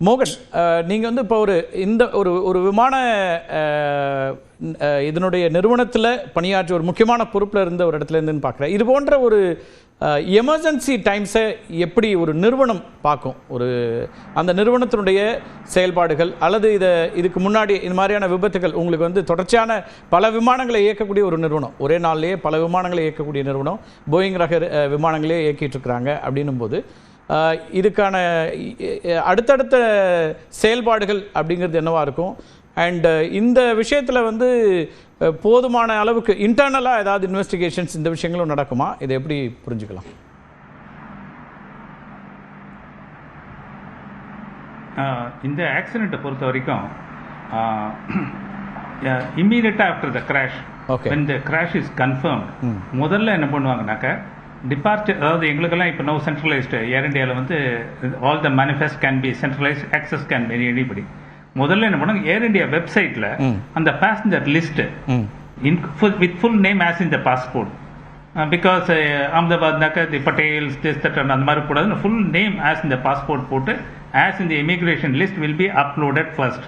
மோகன், நீங்கள் வந்து இப்போ ஒரு விமான இதனுடைய நிறுவனத்தில் பணியாற்றி ஒரு முக்கியமான பொறுப்பில் இருந்த ஒரு இடத்துல இருந்துன்னு பார்க்குறேன். இது போன்ற ஒரு எமர்ஜென்சி டைம்ஸை எப்படி ஒரு நிறுவனம் பார்க்கும்? அந்த நிறுவனத்தினுடைய செயல்பாடுகள் அல்லது இதுக்கு முன்னாடி இந்த மாதிரியான விபத்துகள் உங்களுக்கு வந்து தொடர்ச்சியான பல விமானங்களை இயக்கக்கூடிய ஒரு நிறுவனம், ஒரே நாள்லேயே பல விமானங்களை இயக்கக்கூடிய நிறுவனம், போயிங் ரக விமானங்களே இயக்கிட்டு இருக்கிறாங்க அப்படின்னும் போது இதுக்கான அடுத்தடுத்த செயல்பாடுகள் அப்படிங்கிறது என்னவா இருக்கும்? அண்ட் இந்த விஷயத்தில் வந்து போதுமான அளவுக்கு இன்டர்னலாக ஏதாவது இன்வெஸ்டிகேஷன்ஸ் இந்த விஷயங்களும் நடக்குமா? இதை எப்படி புரிஞ்சுக்கலாம்? இந்த ஆக்சிடெண்ட்டை பொறுத்த வரைக்கும் இம்மீடியட்டாக after the crash, when the crash is confirmed, முதல்ல என்ன பண்ணுவாங்கனாக்கா டிபார்ச்சர், அதாவது எங்களுக்கெல்லாம் இப்போ நோ சென்ட்ரலைஸ்டு ஏர் இண்டியாவில் வந்து all the manifest can be centralised, access can be anybody. முதல்ல என்ன பண்ணுவாங்க, ஏர் இண்டியா வெப்சைட்டில் அந்த passenger list with full name as in the passport, because அஹமதாபாத்னாக்கா தி பட்டேல்ஸ் அந்த மாதிரி கூடாது, ஃபுல் நேம் ஆஸ் இந்த பாஸ்போர்ட் போட்டு as in the immigration list will be uploaded first.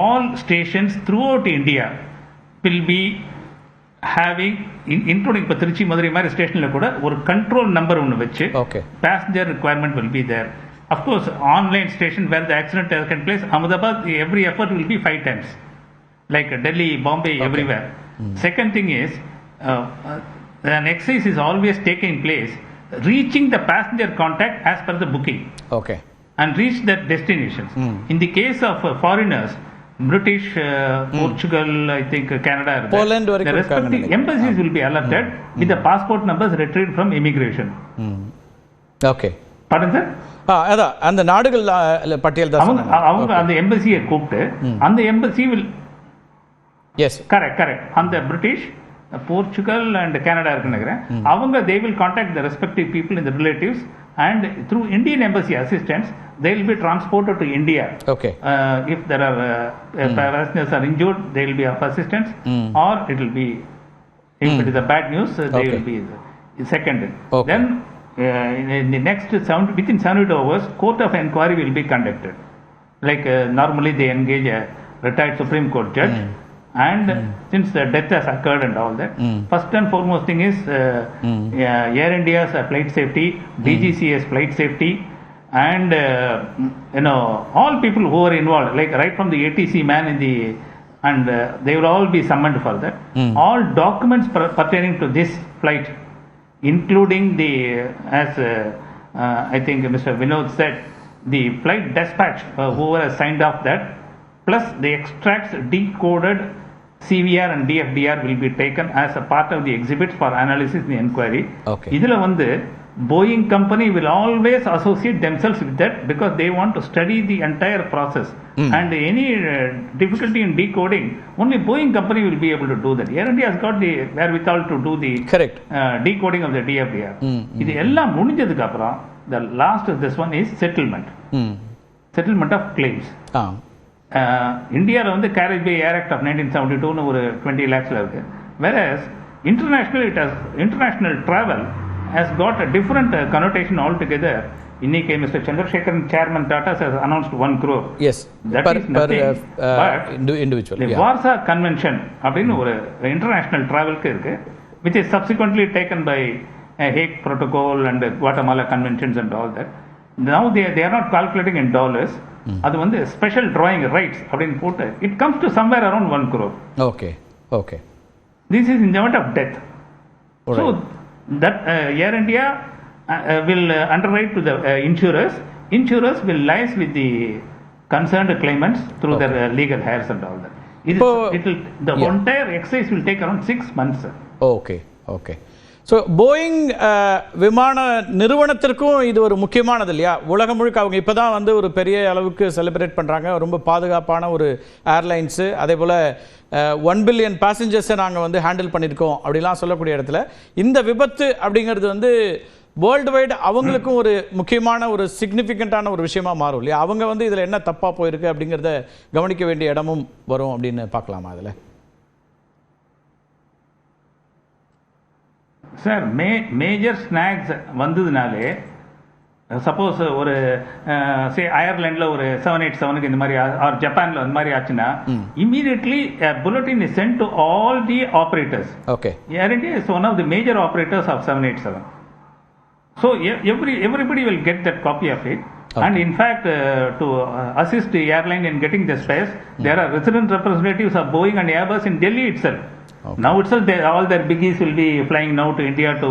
All stations throughout India will be having including இப்போ திருச்சி மதுரை மாதிரி ஸ்டேஷனில் கூட ஒரு கண்ட்ரோல் நம்பர் ஒன்று வச்சு passenger requirement will be there. Of course online station where the accident taken place, Ahmedabad every effort will be 5 times, like Delhi, Bombay, everywhere. Second thing is an exercise is always taking place reaching the passenger contact as per the booking, and reach their destinations. In the case of foreigners, British, Portugal, I think Canada, Poland, the respective embassies will be alerted with the passport numbers retrieved from immigration. Pardon sir? அதான் அந்த நாடுகள் பட்டியல் தான் அவங்க அந்த எம்பசியை கூப்பிட்டு அந்த embassy will correct அந்த பிரிட்டிஷ், போர்ச்சுகல் அண்ட் கனடா இருக்குன்னு நினைக்கிறேன், அவங்க they will contact the respective people in the relatives, and through Indian embassy assistance they will be transported to India. If there are passengers are injured, they will be of assistance, or it will be, if it is a bad news, they will be second. Then in the next within 72 hours court of inquiry will be conducted, like normally they engage a retired Supreme Court judge. And since the death has occurred and all that, first and foremost thing is Air India's flight safety, DGCA's flight safety, and all people who are involved, like right from the ATC man and they will all be summoned for that. All documents pertaining to this flight, including as I think Mr. Vinod said, the flight dispatch whoever has signed off that, plus the extracts decoded CVR and DFDR will be taken as a part of the exhibits for analysis in the inquiry. இதுல வந்து Boeing company will always associate themselves with that because they want to study the entire process, and any difficulty in decoding, only Boeing company will be able to do that. Air India has got the wherewithal to do the decoding of the DFDR. இது எல்லாம் முடிஞ்சதுக்கு அப்புறம் the last of this one is settlement of claims. இந்தியாவில் வந்து carriage by air act of 1972 ஒரு 20 lakhsல இருக்கு. whereas international travel has got a different connotation altogether. இன்னைக்கு Mr. Chandrasekharan, chairman Tata, has announced 1 crore. That is nothing, but individual. The Warsaw Convention அப்படின்னு ஒரு international travelக்கு இருக்கு, which is subsequently taken by Hague Protocol and Guatemala Conventions and all that. Now they are not calculating in dollars. அது வந்து special drawing rights அப்படின்னு போட்டு it comes to somewhere around 1 crore. This is in the event of death. So that Air India will underwrite to the insurers will liaise with the concerned claimants through their legal hairs and all that. The entire exercise will take around 6 months. So Boeing விமான நிறுவனத்திற்கும் இது ஒரு முக்கியமானது இல்லையா? உலகம் முழுக்க அவங்க இப்போ தான் வந்து ஒரு பெரிய அளவுக்கு செலிப்ரேட் பண்ணுறாங்க, ரொம்ப பாதுகாப்பான ஒரு ஏர்லைன்ஸு, அதே போல் 1 billion பேசஞ்சர்ஸை நாங்கள் வந்து ஹேண்டில் பண்ணியிருக்கோம் அப்படிலாம் சொல்லக்கூடிய இடத்துல இந்த விபத்து அப்படிங்கிறது வந்து வேர்ல்டு வைடு அவங்களுக்கும் ஒரு முக்கியமான ஒரு சிக்னிஃபிகண்ட்டான ஒரு விஷயமா மாறும் இல்லையா? அவங்க வந்து இதில் என்ன தப்பாக போயிருக்கு அப்படிங்கிறத கவனிக்க வேண்டிய இடமும் வரும் அப்படின்னு பார்க்கலாமா அதில்? சார், மேஜர் ஸ்நாக்ஸ் வந்ததுனாலே சப்போஸ் ஒரு சே அயர்லாண்டில் ஒரு 787க்கு இந்த மாதிரி ஆர் ஜப்பானில் அந்த மாதிரி ஆச்சுன்னா immediately bulletin is sent to all the operators. Okay. Air India is one of the major operators of 787. So everybody will get that copy of it. Okay. And in fact, to assist the airline in getting the space, there are resident representatives of Boeing and Airbus in Delhi itself. Okay. Now itself, all their biggies will be flying now to India to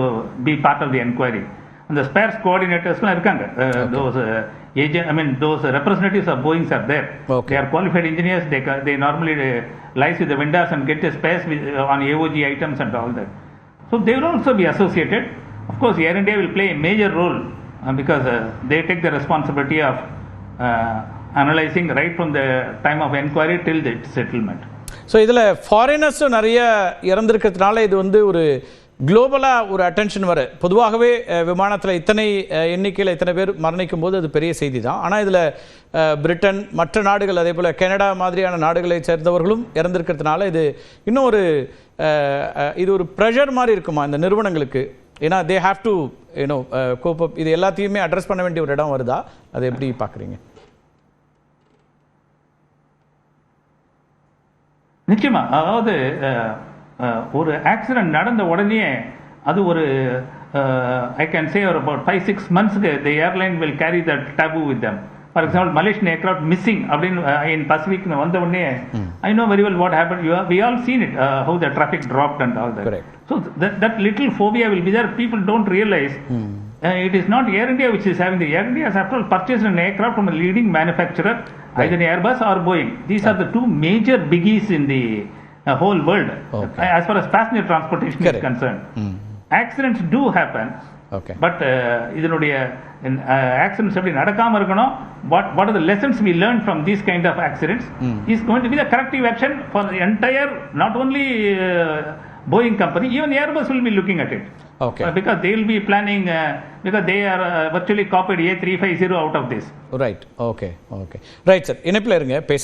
be part of the inquiry. And the spares coordinators, those those representatives of Boeing are there. Okay. They are qualified engineers. They normally liaise with the vendors and get the spares on AOG items and all that. So they will also be associated. Of course, Air India will play a major role because they take the responsibility of analyzing right from the time of inquiry till the settlement. So இதில் ஃபாரினர்ஸும் நிறைய இறந்துருக்கிறதுனால இது வந்து ஒரு குளோபலாக ஒரு attention வர, பொதுவாகவே விமானத்தில் இத்தனை எண்ணிக்கையில் இத்தனை பேர் மரணிக்கும் போது அது பெரிய செய்தி தான். ஆனால் இதில் பிரிட்டன், மற்ற நாடுகள், அதே போல் கனடா மாதிரியான நாடுகளை சேர்ந்தவர்களும் இறந்திருக்கிறதுனால இது இன்னும் ஒரு இது ஒரு ப்ரெஷர் மாதிரி இருக்குமா இந்த நிறுவனங்களுக்கு? ஏன்னா தே ஹாவ் டு கோப் அப், இது எல்லாத்தையுமே அட்ரஸ் பண்ண வேண்டிய ஒரு இடம் வருதா? அதை எப்படி பார்க்குறீங்க? நிச்சயமா, அதாவது ஒரு ஆக்சிடென்ட் நடந்த உடனே அது ஒரு ஐ கேன் சே ஒரு about 5-6 monthsக்கு the airline will carry that taboo with them. For example, Malaysian aircraft missing அப்படின்னு in Pacific வந்த உடனே I know very well what happened. We all seen it, how the traffic dropped and all that. Correct. So that little phobia will be there. People don't realize it is not Air India which is having the Air India has after all purchased an aircraft from a leading manufacturer, either Airbus or Boeing. These are the two major biggies in the whole world. Okay. As far as passenger transportation is concerned. Accidents do happen. Okay. But இதனுடைய accidents எப்படி நடக்காம இருக்கணும், what are the lessons we learned from these kind of accidents is going to be the corrective action for the entire, not only Boeing company, even Airbus will be looking at it. Okay. Because they will be planning, because they are virtually copied A350 out of this. Right. Okay. Right, sir. இணைப்பில் இருங்க, பேசலாம்.